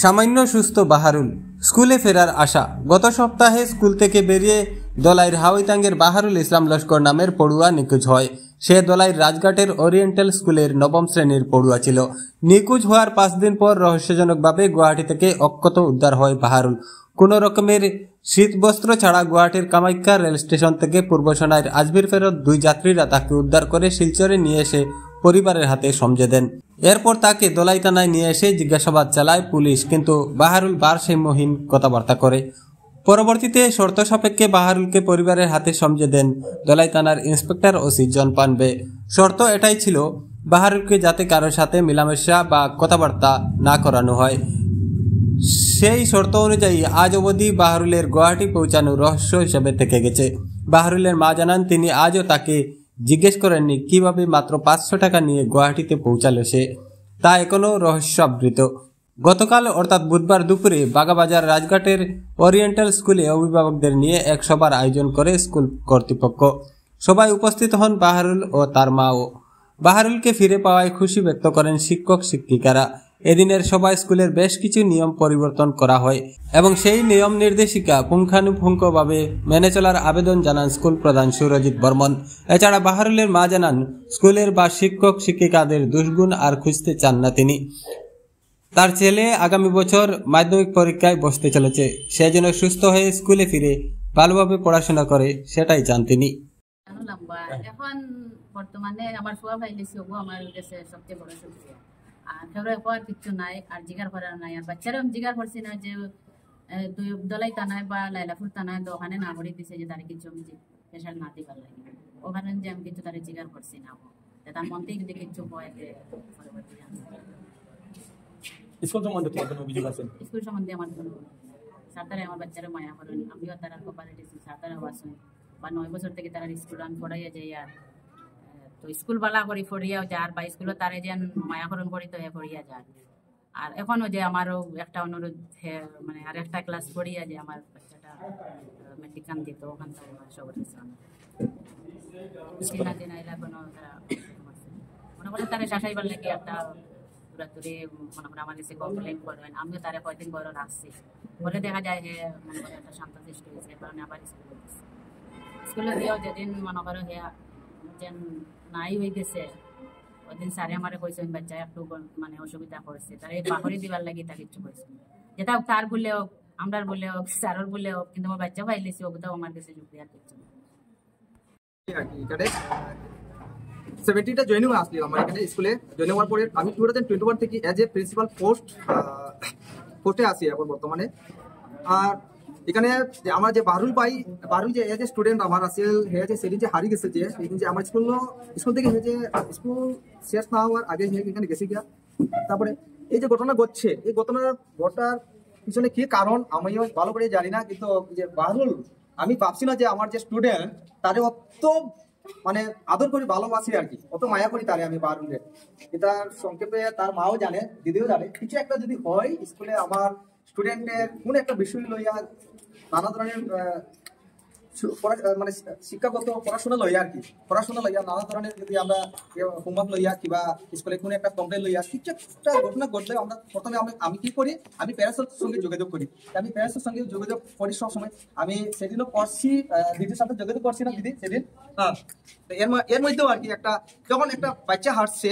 সামান্য সুস্থ বাহারুল স্কুলে ফেরার আশা। গত সপ্তাহে স্কুল থেকে বেরিয়ে দলাইর হাওয়াইতাঙ্গের বাহারুল ইসলাম লস্কর নামের পড়ুয়া নিখোঁজ হয়। সে দলাইর রাজঘাটের ওরিয়েন্টাল স্কুলের নবম শ্রেণীর পড়ুয়া ছিল। নিখোঁজ হওয়ার 5 দিন পর রহস্যজনকভাবে গুয়াহাটি থেকে অক্ষত উদ্ধার হয় বাহারুল। কোনো রকমের শীতবস্ত্র ছাড়া গুয়াহাটির কামাখ্যা রেল স্টেশন থেকে পূর্ব সোনাইর আজমির ফেরত 2 যাত্রীরা তাকে উদ্ধার করে শিলচরে নিয়ে এসে পরিবারের হাতে সমঝে দেন। এরপর তাকে দলাই থানায় নিয়ে এসে জিজ্ঞাসাবাদ চালায় পুলিশ, কিন্তু বাহারুল ভারসাম্যহীন কথাবার্তা করে। পরবর্তীতে শর্ত সাপেক্ষে বাহারুলকে পরিবারের হাতে সমঝে দেন দলাই থানার ইন্সপেক্টর ওসি জন পানবে। শর্ত এটাই ছিল, বাহারুলকে যাতে কারোর সাথে মেলামেশা বা কথাবার্তা না করানো হয়। সেই শর্ত অনুযায়ী আজ অবধি বাহারুলের গুয়াহাটি পৌঁছানো রহস্য হিসেবে থেকে গেছে। বাহারুলের মা জানান, তিনি আজও তাকে জিজ্ঞেস করেননি কিভাবে মাত্র 500 টাকা নিয়ে গুয়াহাটিতে পৌঁছালো সে, তা এখনো রহস্যাবৃত। গতকাল অর্থাৎ বুধবার দুপুরে বাগাবাজার রাজঘাটের ওরিয়েন্টাল স্কুলে অভিভাবকদের নিয়ে এক সভার আয়োজন করে স্কুল কর্তৃপক্ষ। সবাই উপস্থিত হন বাহারুল ও তার মাও। বাহারুলকে ফিরে পাওয়ায় খুশি ব্যক্ত করেন শিক্ষক শিক্ষিকারা। এদিনের সভায় স্কুলের বেশ কিছু নিয়ম পরিবর্তন করা হয় এবং সেই নিয়ম নির্দেশিকা পুঙ্খানুপুঙ্খভাবে মেনে চলার আবেদন জানান স্কুল প্রধান সুরজিৎ বর্মন। এছাড়া বাহারুলের মা জানান, স্কুলের বা শিক্ষক শিক্ষিকাদের দুষ্গুণ আর খুঁজতে চান না তিনি। তার ছেলে আগামী বছর মাধ্যমিক পরীক্ষায় বসতে চলেছে, সে যেন সুস্থ হয়ে স্কুলে ফিরে ভালোভাবে পড়াশোনা করে সেটাই চান তিনি। এখন বর্তমানে আমার ফুয়া ভাই লিসি আমার কাছে সবচেয়ে বড় শক্তি, আর ফেব্রুয়ারি পর কিছু নাই, আর জিগার করার নাই। আর বাচ্চারা জিগার করছি না যে দলাই টানায় বা লাইলাপুর টানায় তো ওখানে না ভরে দিছে যে তার কিছু স্পেশাল না দিবার লাগে, ওখানে যে আমি কিছু তারা জিগার করছি না, তার মন থেকে যদি কিছু হয় স্কুল সম্বন্ধে তোমার কোনো অভিযোগ আছে? স্কুল সম্বন্ধে আমার কোনো সাঁতারে আমার বাচ্চারা মায়া করেন, আমিও তারা কোপারেটিভ সাঁতারে আসুন বা 9 বছর থেকে তারা স্কুল রান পড়াইয়া যাই। আর তো স্কুল বালা করি পড়িয়াও যার বা স্কুলে তারে যেন মায়াকরণ করি তো পড়িয়া যান। আর এখনো যে আমারও একটা অনুরোধ, মানে আর একটা ক্লাস পড়িয়া যে আমার বাচ্চাটা মেট্রিকান দিত ওখান থেকে সব এখনো তারা মনে করে তারা শাসাইবার লাগে একটা পুরাতুরি মনে করে আমার কাছে কমপ্লেন করবেন। আমিও তারা কয়েকদিন বড় রাখছি বলে দেখা যায় যে মনে করে একটা শান্ত সৃষ্টি হয়েছে, কারণে আবার স্কুলে দিয়েও যেদিন মনে করো হেয়া যেন নাই হয়ে গেছে ওইদিন স্যারে আমারে কইছেন বাচ্চা একটু মানে অসুবিধা করছে, তারা এই বাহরি দিবার লাগি তা কিছু কইছেন, যেটা তার বলে হোক আমরার বলে হোক স্যারের বলে হোক, কিন্তু আমার বাচ্চা পাইলেছি ওগুলো আমার কাছে শুক্রিয়া করছে। 70টা জয়েনিং আসলি আমার এখানে স্কুলে জয়েনিং হওয়ার পরে আমি 2021 থেকে এজ এ প্রিন্সিপাল পোস্টে আসি এখন বর্তমানে। আর এখানে আমার যে বারুল যে এজ এ স্টুডেন্ট আমার আসিল হে যে সেদিন যে হারিয়ে গেছে, যে সেদিন যে আমার স্কুল থেকে যে স্কুল শেষ না হওয়ার আগে এখানে গেছে গিয়া। তারপরে এই যে ঘটনা ঘটছে, এই ঘটার পিছনে কি কারণ আমিও ভালো করে জানি না, কিন্তু যে বারুল আমি ভাবছি না যে আমার যে স্টুডেন্ট তারে অত মানে আদর করি ভালোবাসি আর কি, অত মায়া করি তারে আমি বারুলের। এটা সংক্ষেপে তার মাও জানে, দিদিও জানে, কিছু একটা যদি হয় স্কুলে আমার স্টুডেন্টের কোন একটা বিষয় লইয়া নানা ধরনের মানে শিক্ষাগত পড়াশোনা লইয়া আর কি, পড়াশোনা লইয়া নানা ধরনের যদি আমরা হোমওয়ার্ক লইয়া কিংবা স্কুলে কোনো একটা কমপ্লেন লইয়া কিছু একটা ঘটনা ঘটলে আমরা প্রথমে আমি কি করি, আমি প্যারেন্টসের সঙ্গে যোগাযোগ করি। আমি প্যারেন্টসের সঙ্গে যোগাযোগ করি সবসময়। আমি সেদিনও করছি, দিদির সাথে যোগাযোগ করছি না দিদি সেদিন। হ্যাঁ, এর মধ্যেও আর কি একটা যখন একটা বাচ্চা হারছে,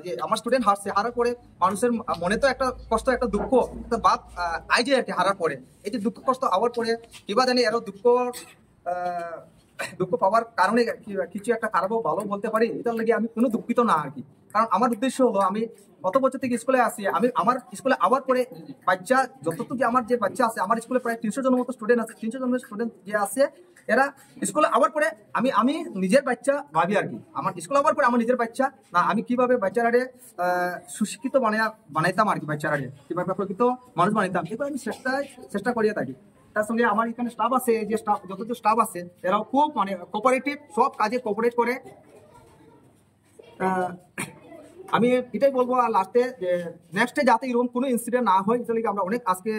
যে আমার স্টুডেন্ট হারছে, হারার পরে মানুষের মনে তো একটা কষ্ট, একটা দুঃখ, একটা বাপ আই যে আর কি হারার পরে এই যে দুঃখ কষ্ট আবার পরে কিবা জানি আরো দুঃখ পাওয়ার কারণে কিছু একটা খারাপও ভালো বলতে পারি, এটার লাগে আমি কোনো দুঃখিত না আর কি। কারণ আমার উদ্দেশ্য হলো আমি কত বছর থেকে স্কুলে আসি, আমি আমার স্কুলে আবার পরে বাচ্চা যতটুকু আমার যে বাচ্চা আছে, আমার স্কুলে প্রায় 300 জনের মতো স্টুডেন্ট আছে, 300 জনের স্টুডেন্ট যে আছে এরা স্কুলে আবার পরে আমি নিজের বাচ্চা ভাবি আর কি। আমার স্কুলে আবার পরে আমার নিজের বাচ্চা না, আমি কিভাবে বাচ্চারারে সুশিক্ষিত বানাইতাম আর কি, বাচ্চারারে কিভাবে প্রকৃত মানুষ বানাইতাম, এবার আমি চেষ্টা করিয়া থাকি। তার সঙ্গে আমার এখানে স্টাফ আছে, যে যত স্টাফ আছে এরাও খুব মানে কোঅপারেটিভ, সব কাজে কোঅপারেট করে। আমি এটাই বলবো আর লাস্টে যে নেক্সটে যাতে এরকম কোনো ইনসিডেন্ট না হয়, এটার আমরা অনেক আজকে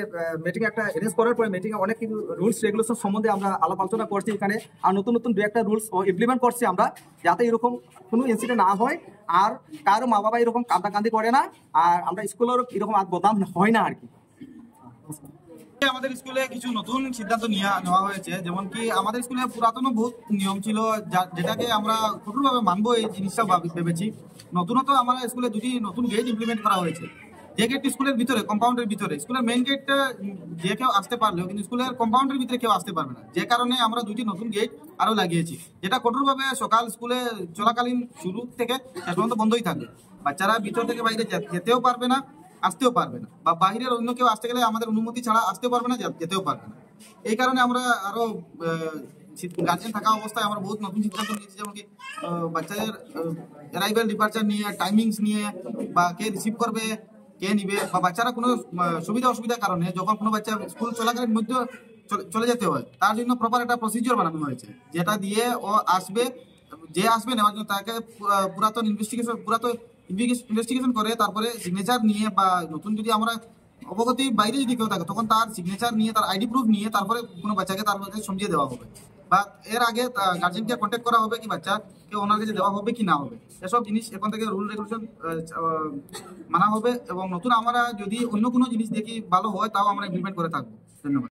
মিটিং একটা অ্যারেঞ্জ করার পরে মিটিংয়ে অনেক কিছু রুলস রেগুলেশন সম্বন্ধে আমরা আলাপ আলোচনা করছি এখানে, আর নতুন দু একটা রুলস ইমপ্লিমেন্ট করছি আমরা, যাতে এরকম কোনো ইনসিডেন্ট না হয় আর কারো মা বাবা এরকম কান্দাকান্দি করে না, আর আমরা স্কুলেরও এরকম আর বদনাম হয় না আর কি। আমাদের স্কুলে কিছু নতুন সিদ্ধান্ত নেওয়া হয়েছে, যেমন কি আমাদের স্কুলে পুরাতন বহুত নিয়ম ছিল যেটাকে আমরা কঠোরভাবে মানবো, এই জিনিসটা ভেবেছি। নতুনত আমার স্কুলে দুটি নতুন গেট ইমপ্লিমেন্ট করা হয়েছে। যে গেটটি স্কুলের ভিতরে, কম্পাউন্ডের ভিতরে, স্কুলের মেইন গেটটা যে কেউ আসতে পারলেও কিন্তু স্কুলের কম্পাউন্ডের ভিতরে কেউ আসতে পারবে না, যে কারণে আমরা দুটি নতুন গেট আরো লাগিয়েছি, যেটা কঠোরভাবে সকাল স্কুলে চলাকালীন শুরু থেকে শেষ পর্যন্ত বন্ধই থাকবে। বাচ্চারা ভিতর থেকে বাইরে যেতেও পারবে না, আসতেও পারবে না, বা বাইরের অন্য কেউ আসতে গেলে আমাদের অনুমতি ছাড়া আসতেও পারবে না, যেতেও পারবে না। এই কারণে আমরা আরো গার্জেন থাকা অবস্থায় আমরা বহুত নতুন সিদ্ধান্ত নিয়েছি, যেমন কি বাচ্চাদের অ্যারাইভাল ডিপার্চার নিয়ে, টাইমিংস নিয়ে, বা কে রিসিভ করবে, কে নিবে, বা বাচ্চারা কোনো সুবিধা অসুবিধার কারণে যখন কোনো বাচ্চা স্কুল চলাকালীন মধ্যে চলে যেতে হয়, তার জন্য প্রপার একটা প্রসিজিওর বানানো হয়েছে, যেটা দিয়ে ও আসবে, যে আসবে নেওয়ার জন্য তাকে পুরাতন ইনভেস্টিগেশন করে তারপরে সিগনেচার নিয়ে, বা নতুন যদি আমরা অবগতি বাইরে যদি কেউ থাকে তখন তার সিগনেচার নিয়ে, তার আইডি প্রুফ নিয়ে তারপরে কোনো বাচ্চাকে তার মধ্যে সমঝিয়ে দেওয়া হবে, বা এর আগে গার্জেনকে কন্ট্যাক্ট করা হবে কি বাচ্চাকে ওনার কাছে দেওয়া হবে কি না হবে। এসব জিনিস এখন থেকে রুল রেগুলেশন মানা হবে, এবং নতুন আমরা যদি অন্য কোনো জিনিস দেখি ভালো হয় তাও আমরা ইমপ্লিমেন্ট করে থাকবো। ধন্যবাদ।